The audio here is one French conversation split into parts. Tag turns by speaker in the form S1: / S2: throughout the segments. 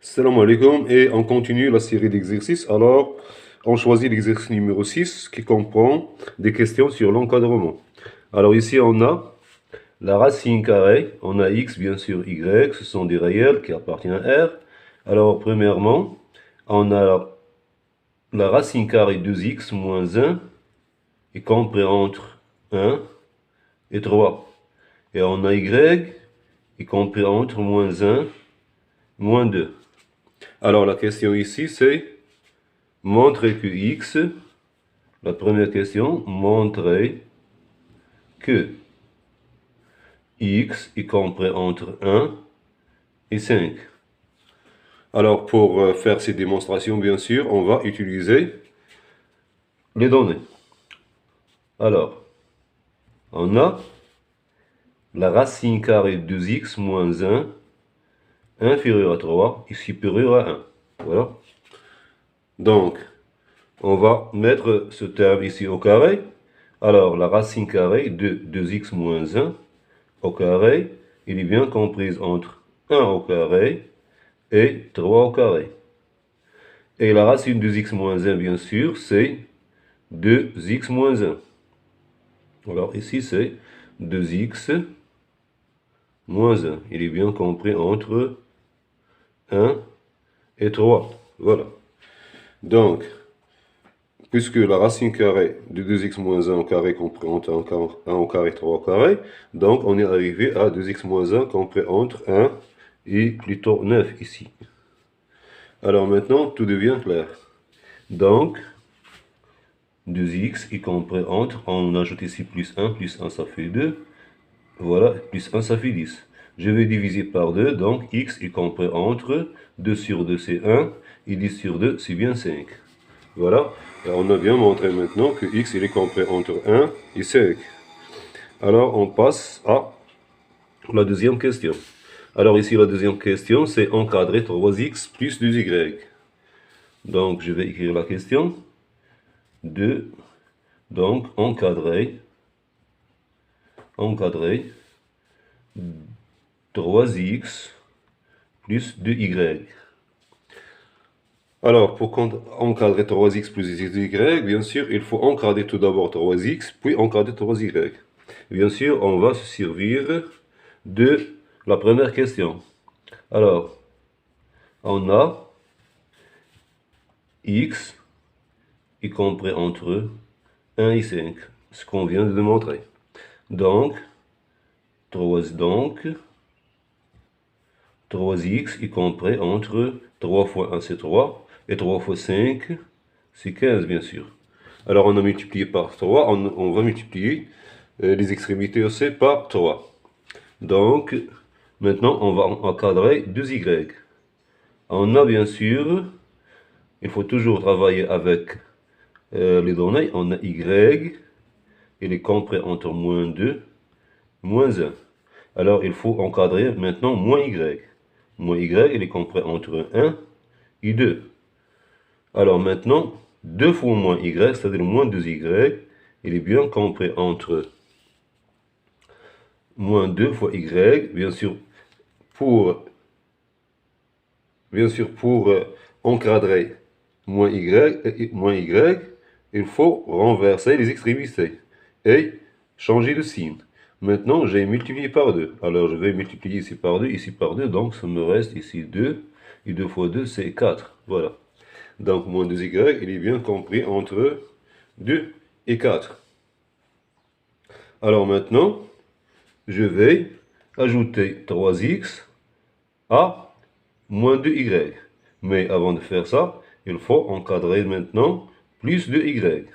S1: Salam alaikum et on continue la série d'exercices. Alors, on choisit l'exercice numéro 6 qui comprend des questions sur l'encadrement. Alors ici, on a la racine carrée, on a x, bien sûr, y, ce sont des réels qui appartiennent à R. Alors, premièrement, on a la racine carrée de 2x moins 1 est compris entre 1 et 3. Et on a y est compris entre moins 1 moins 2. Alors la question ici c'est montrer que x, la première question, montrer que x est compris entre 1 et 5. Alors pour faire ces démonstrations, bien sûr, on va utiliser les données. Alors, on a la racine carrée de 2x moins 1 inférieur à 3 est supérieur à 1. Voilà. Donc, on va mettre ce terme ici au carré. Alors, la racine carrée de 2x moins 1 au carré, il est bien comprise entre 1 au carré et 3 au carré. Et la racine de x moins 1, bien sûr, c'est 2x moins 1. Alors, ici, c'est 2x moins 1. Il est bien compris entre 1 et 3. Voilà. Donc, puisque la racine carrée de 2x moins 1 au carré compris entre 1 au carré et 3 au carré, donc on est arrivé à 2x moins 1 compris entre 1 et plutôt 9 ici. Alors maintenant, tout devient clair. Donc, 2x est compris entre, on ajoute ici plus 1 ça fait 2. Voilà, plus 1 ça fait 10. Je vais diviser par 2, donc x est compris entre 2 sur 2 c'est 1, et 10 sur 2 c'est bien 5. Voilà, et on a bien montré maintenant que x il est compris entre 1 et 5. Alors on passe à la deuxième question. Alors ici la deuxième question c'est encadrer 3x plus 2y. Donc je vais écrire la question. 2, donc encadrer 3x plus 2y. Alors, pour encadrer 3x plus 2y, bien sûr, il faut encadrer tout d'abord 3x, puis encadrer 3y. Bien sûr, on va se servir de la première question. Alors, on a x y compris entre 1 et 5, ce qu'on vient de démontrer. Donc, 3x y compris entre 3 fois 1 c'est 3, et 3 fois 5 c'est 15 bien sûr. Alors on a multiplié par 3, on va multiplier les extrémités aussi par 3. Donc, maintenant on va encadrer 2y. On a bien sûr, il faut toujours travailler avec les données, on a y, il est compris entre moins 2, moins 1. Alors il faut encadrer maintenant moins y. Moins y, il est compris entre 1 et 2. Alors maintenant, 2 fois moins y, c'est-à-dire moins 2y, il est bien compris entre moins 2 fois y, bien sûr, pour encadrer moins y, il faut renverser les extrémités et changer de signe. Maintenant, j'ai multiplié par 2. Alors, je vais multiplier ici par 2, ici par 2. Donc, ça me reste ici 2. Et 2 fois 2, c'est 4. Voilà. Donc, moins 2y, il est bien compris entre 2 et 4. Alors, maintenant, je vais ajouter 3x à moins 2y. Mais avant de faire ça, il faut encadrer maintenant plus de y.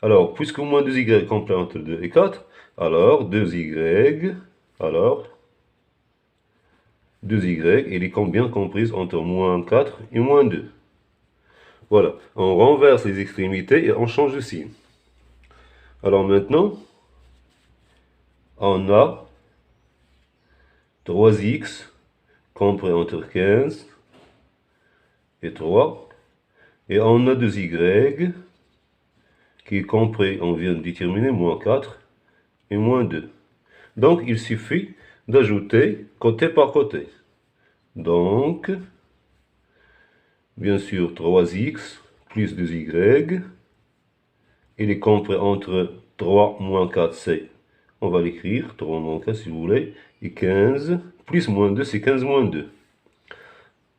S1: Alors, puisque moins 2y compris entre 2 et 4, alors 2y, il est bien comprise entre moins 4 et moins 2. Voilà, on renverse les extrémités et on change de signe. Alors maintenant, on a 3x compris entre 15 et 3. Et on a 2y qui est compris, on vient de déterminer, moins 4 et moins 2. Donc, il suffit d'ajouter côté par côté. Donc, bien sûr 3x plus 2y. Il est compris entre 3 moins 4, c'est, on va l'écrire, 3 moins 4 si vous voulez, et 15, plus moins 2, c'est 15 moins 2.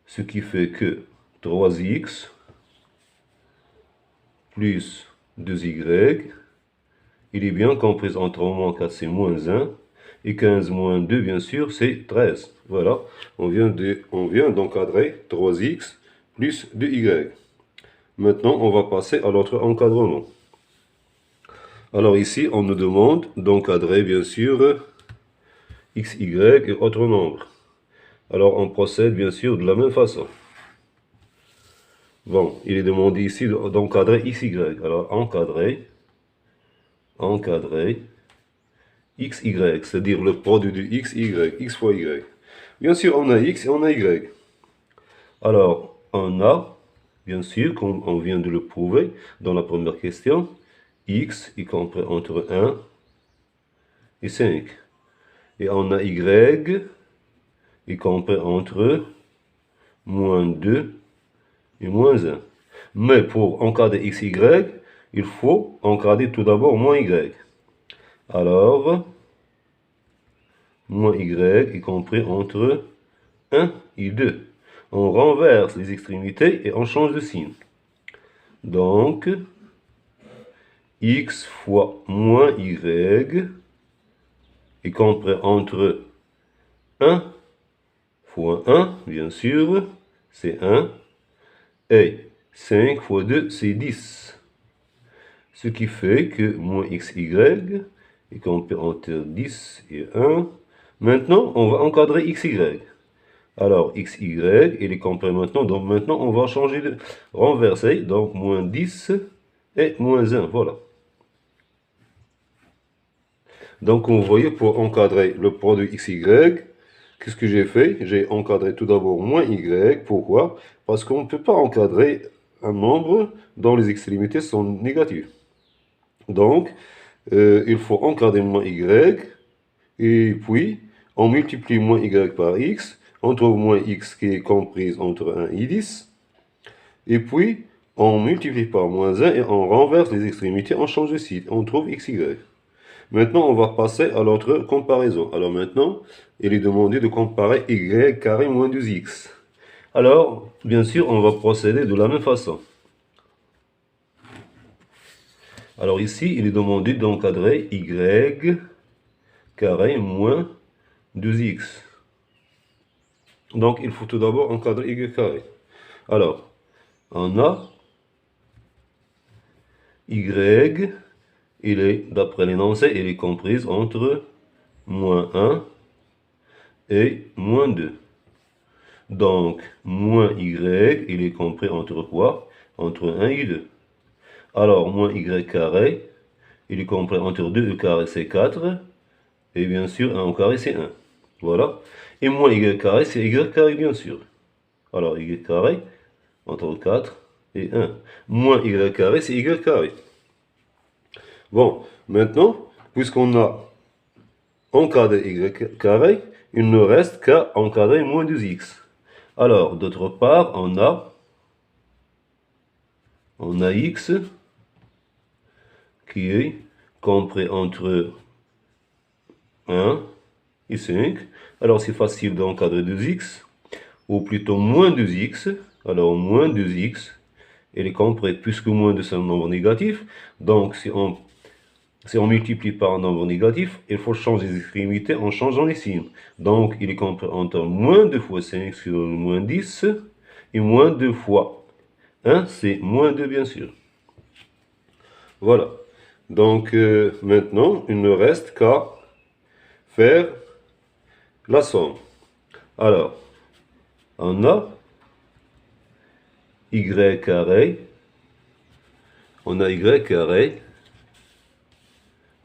S1: Ce qui fait que 3x plus 2y, il est bien compris entre 3 moins 4, c'est moins 1, et 15 moins 2, bien sûr, c'est 13. Voilà, on vient d'encadrer 3x plus 2y. Maintenant, on va passer à l'autre encadrement. Alors ici, on nous demande d'encadrer, bien sûr, x, y et autres nombres. Alors, on procède, bien sûr, de la même façon. Bon, il est demandé ici d'encadrer x, y. Alors, encadrer, x, y, c'est-à-dire le produit de x, y, x fois y. Bien sûr, on a x et on a y. Alors, on a, bien sûr, comme on vient de le prouver dans la première question, x est compris entre 1 et 5. Et on a y est compris entre moins 2 et moins 1. Mais pour encadrer x, y, il faut encadrer tout d'abord moins y. Alors, moins y est compris entre 1 et 2. On renverse les extrémités et on change de signe. Donc, x fois moins y est compris entre 1 fois 1, bien sûr, c'est 1, et 5 fois 2, c'est 10. Ce qui fait que moins xy est compris entre 10 et 1. Maintenant, on va encadrer xy. Alors, xy, il est compris maintenant. Donc, maintenant, on va changer de renverser. Donc, moins 10 et moins 1. Voilà. Donc, vous voyez, pour encadrer le produit xy, qu'est-ce que j'ai fait? J'ai encadré tout d'abord moins y. Pourquoi? Parce qu'on ne peut pas encadrer un nombre dont les extrémités sont négatives. Donc, il faut encadrer moins y, et puis on multiplie moins y par x, on trouve moins x qui est comprise entre 1 et 10, et puis on multiplie par moins 1 et on renverse les extrémités, on change de signe, on trouve xy. Maintenant, on va passer à l'autre comparaison. Alors maintenant, il est demandé de comparer y carré moins 2x. Alors, bien sûr, on va procéder de la même façon. Alors ici, il est demandé d'encadrer y carré moins 2x. Donc, il faut tout d'abord encadrer y carré. Alors, on a y, il est, d'après l'énoncé, il est comprise entre moins 1 et moins 2. Donc, moins y, il est compris entre quoi? Entre 1 et 2. Alors, moins y carré, il est compris entre 2 carré, c'est 4. Et bien sûr, 1 au carré, c'est 1. Voilà. Et moins y carré, c'est y carré, bien sûr. Alors, y carré, entre 4 et 1. Moins y carré, c'est y carré. Bon, maintenant, puisqu'on a encadré y carré, il ne reste qu'à encadrer moins 2x. Alors, d'autre part, on a x qui est compris entre 1 et 5. Alors, c'est facile d'encadrer 2x, ou plutôt moins 2x. Alors, moins 2x, il est compris puisque moins 2 c'est un nombre négatif. Donc, si on multiplie par un nombre négatif, il faut changer les extrémités en changeant les signes. Donc, il est compris entre moins 2 fois 5, c'est moins 10, et moins 2 fois 1, c'est moins 2, bien sûr. Voilà. Donc, maintenant, il ne reste qu'à faire la somme. Alors, on a y carré,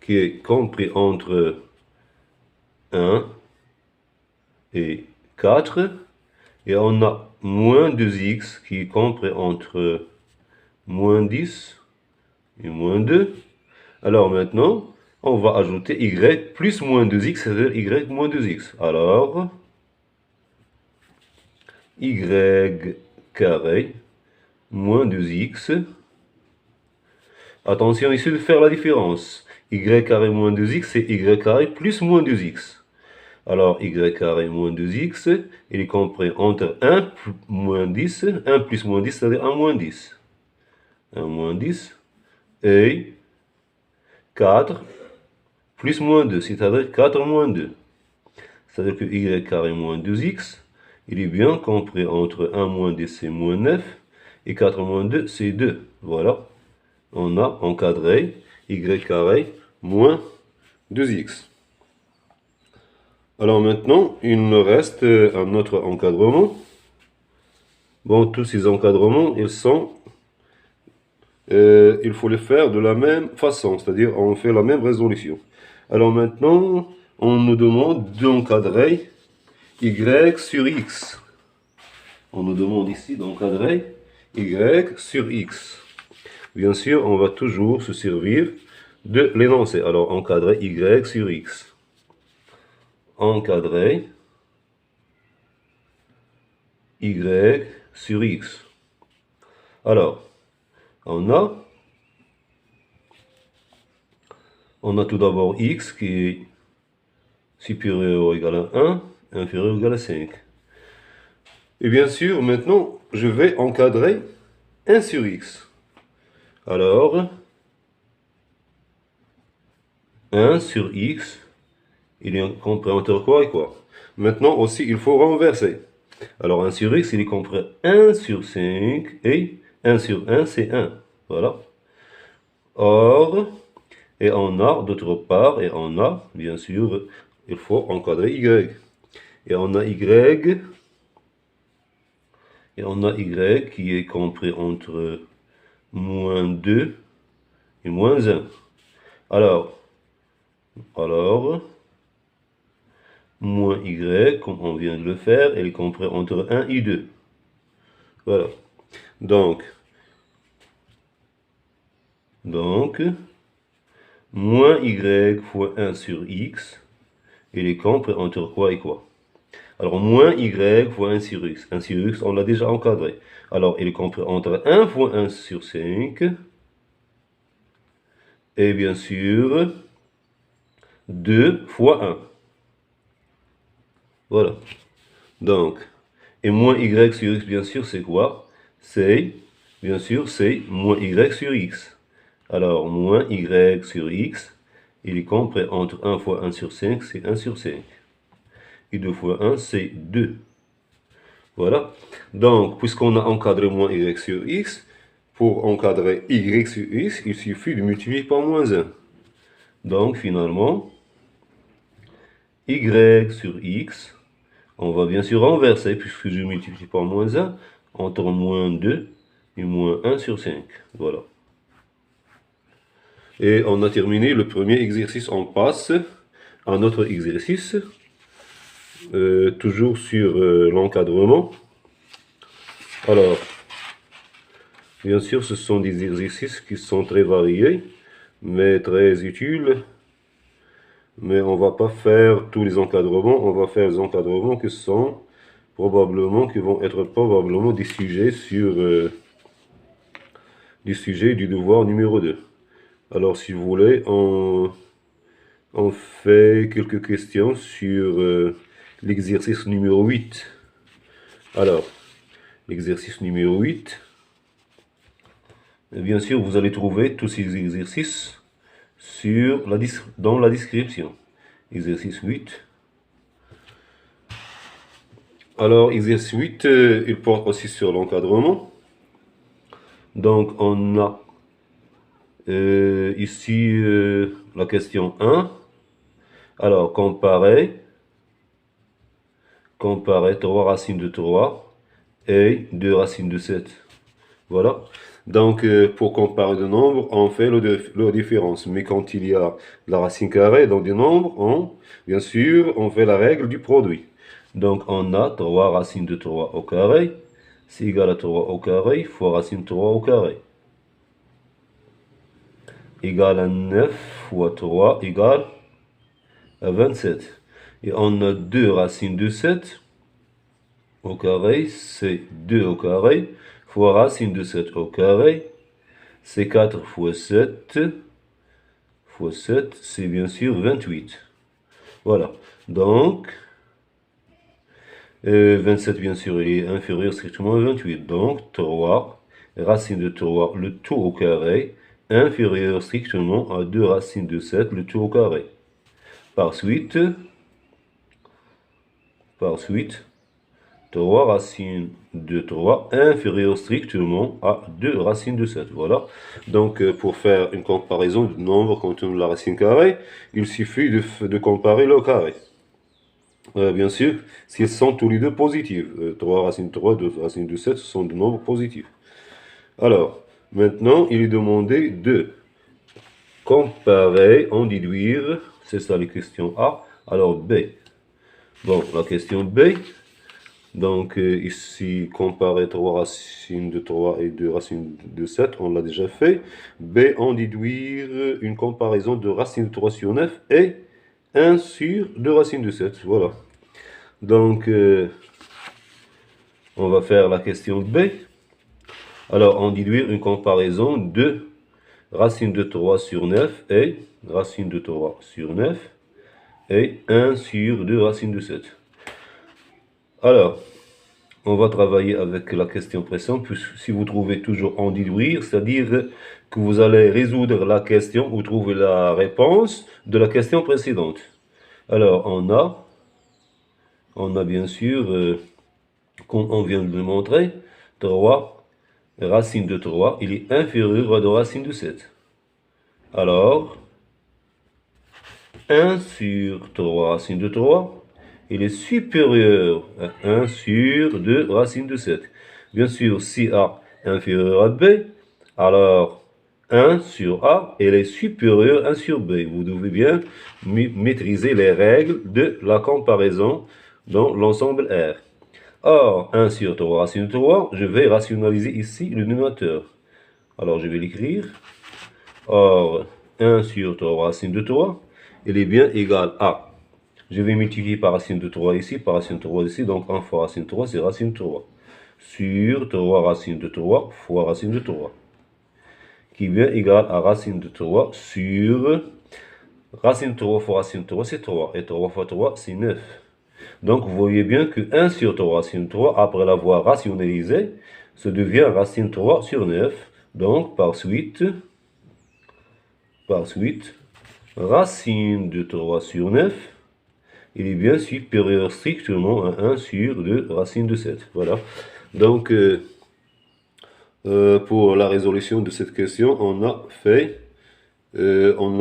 S1: qui est compris entre 1 et 4, et on a moins 2x qui est compris entre moins 10 et moins 2. Alors maintenant, on va ajouter y plus moins 2x, c'est-à-dire y moins 2x. Alors, y carré moins 2x. Attention ici de faire la différence. Y carré moins 2x, c'est y carré plus moins 2x. Alors, y carré moins 2x, il est compris entre 1 moins 10, 1 plus moins 10, c'est-à-dire 1 moins 10. 1 moins 10, et 4 plus moins 2, c'est-à-dire 4 moins 2. C'est-à-dire que y carré moins 2x, il est bien compris entre 1 moins 10, c'est moins 9, et 4 moins 2, c'est 2. Voilà, on a encadré y carré moins 2x. Alors maintenant, il nous reste un autre encadrement. Bon, tous ces encadrements, il faut les faire de la même façon, c'est-à-dire on fait la même résolution. Alors maintenant, on nous demande d'encadrer y sur x. On nous demande ici d'encadrer y sur x. Bien sûr, on va toujours se servir de l'énoncé. Alors, encadrer y sur x. Encadrer y sur x. Alors, on a tout d'abord x qui est supérieur ou égal à 1, inférieur ou égal à 5. Et bien sûr, maintenant, je vais encadrer 1 sur x. Alors, 1 sur x, il est compris entre quoi et quoi? Maintenant aussi, il faut renverser. Alors 1 sur x, il est compris 1 sur 5 et 1 sur 1, c'est 1. Voilà. Or, et on a d'autre part, et on a, bien sûr, il faut encadrer y. Et on a y qui est compris entre moins 2 et moins 1. Alors, moins y, comme on vient de le faire, elle est compris entre 1 et 2. Voilà. Donc, moins y fois 1 sur x, il est compris entre quoi et quoi? Alors, moins y fois 1 sur x. 1 sur x, on l'a déjà encadré. Alors, il est compris entre 1 fois 1 sur 5, et bien sûr, 2 fois 1. Voilà. Donc, et moins y sur x, bien sûr, c'est quoi? C'est, bien sûr, c'est moins y sur x. Alors, moins y sur x, il est compris entre 1 fois 1 sur 5, c'est 1 sur 5. Et 2 fois 1, c'est 2. Voilà. Donc, puisqu'on a encadré moins y sur x, pour encadrer y sur x, il suffit de multiplier par moins 1. Donc, finalement, y sur x, on va bien sûr renverser, puisque je multiplie par moins 1, entre moins 2 et moins 1 sur 5. Voilà. Et on a terminé le premier exercice. On passe à un autre exercice, toujours sur l'encadrement. Alors, bien sûr, ce sont des exercices qui sont très variés, mais très utiles. Mais on ne va pas faire tous les encadrements, on va faire les encadrements qui vont être probablement des sujets du devoir numéro 2. Alors, si vous voulez, on fait quelques questions sur l'exercice numéro 8. Alors, l'exercice numéro 8, bien sûr, vous allez trouver tous ces exercices dans la description. Exercice 8. Alors, exercice 8, il porte aussi sur l'encadrement. Donc, on a ici la question 1. Alors, comparer 3 racines de 3 et 2 racines de 7. Voilà. Donc, pour comparer deux nombres, on fait leur différence. Mais quand il y a la racine carrée dans des nombres, bien sûr, on fait la règle du produit. Donc, on a 3 racines de 3 au carré, c'est égal à 3 au carré fois racine de 3 au carré. Égal à 9 fois 3 égale à 27. Et on a 2 racines de 7 au carré, c'est 2 au carré, fois racine de 7 au carré, c'est 4 fois 7, c'est bien sûr 28. Voilà, donc 27 bien sûr il est inférieur strictement à 28, donc 3, racine de 3, le tout au carré, inférieur strictement à 2 racines de 7, le tout au carré. Par suite, 3 racines de 3 inférieur strictement à 2 racines de 7. Voilà. Donc, pour faire une comparaison de nombres contenant la racine carrée, il suffit de comparer le carré. Bien sûr, s'ils sont tous les deux positifs. 3 racines de 3, 2 racines de 7, ce sont des nombres positifs. Alors, maintenant, il est demandé de comparer, en déduire, c'est ça les questions A. Alors, B. Bon, la question B. Donc ici, comparer 3 racines de 3 et 2 racines de 7, on l'a déjà fait. B, en déduire une comparaison de racine de 3 sur 9 et 1 sur 2 racines de 7. Voilà. Donc, on va faire la question B. Alors, en déduire une comparaison de racine de 3 sur 9 et racine de 3 sur 9 et 1 sur 2 racines de 7. Alors, on va travailler avec la question précédente, puisque si vous trouvez toujours en déduire, c'est-à-dire que vous allez résoudre la question ou trouver la réponse de la question précédente. Alors, on a bien sûr, comme on vient de le montrer, 3, racine de 3, il est inférieur à 2 racines de 7. Alors, 1 sur 3 racines de 3, il est supérieur à 1 sur 2 racines de 7. Bien sûr, si A est inférieur à B, alors 1 sur A, il est supérieur à 1 sur B. Vous devez bien maîtriser les règles de la comparaison dans l'ensemble R. Or, 1 sur 3 racines de 3, je vais rationaliser ici le numérateur. Alors, je vais l'écrire. Or, 1 sur 3 racines de 3, il est bien égal à, je vais multiplier par racine de 3 ici, par racine de 3 ici, donc 1 fois racine de 3, c'est racine de 3. Sur 3 racine de 3 fois racine de 3, qui est bien égal à racine de 3 sur racine de 3 fois racine de 3, c'est 3, et 3 fois 3, c'est 9. Donc, vous voyez bien que 1 sur 3 racine de 3, après l'avoir rationalisé, ça devient racine de 3 sur 9. Donc, par suite, racine de 3 sur 9, il est bien supérieur strictement à 1 sur 2 racine de 7. Voilà. Donc, pour la résolution de cette question, on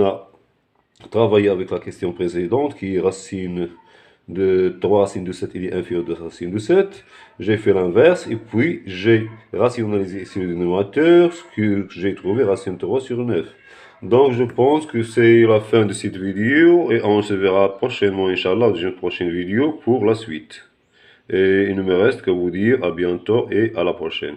S1: a travaillé avec la question précédente, qui est racine de 3 racines de 7, il est inférieur de racine de 7. J'ai fait l'inverse, et puis j'ai rationalisé ici le dénominateur, ce que j'ai trouvé racine de 3 sur 9. Donc, je pense que c'est la fin de cette vidéo et on se verra prochainement, Inch'Allah, dans une prochaine vidéo pour la suite. Et il ne me reste qu'à vous dire à bientôt et à la prochaine.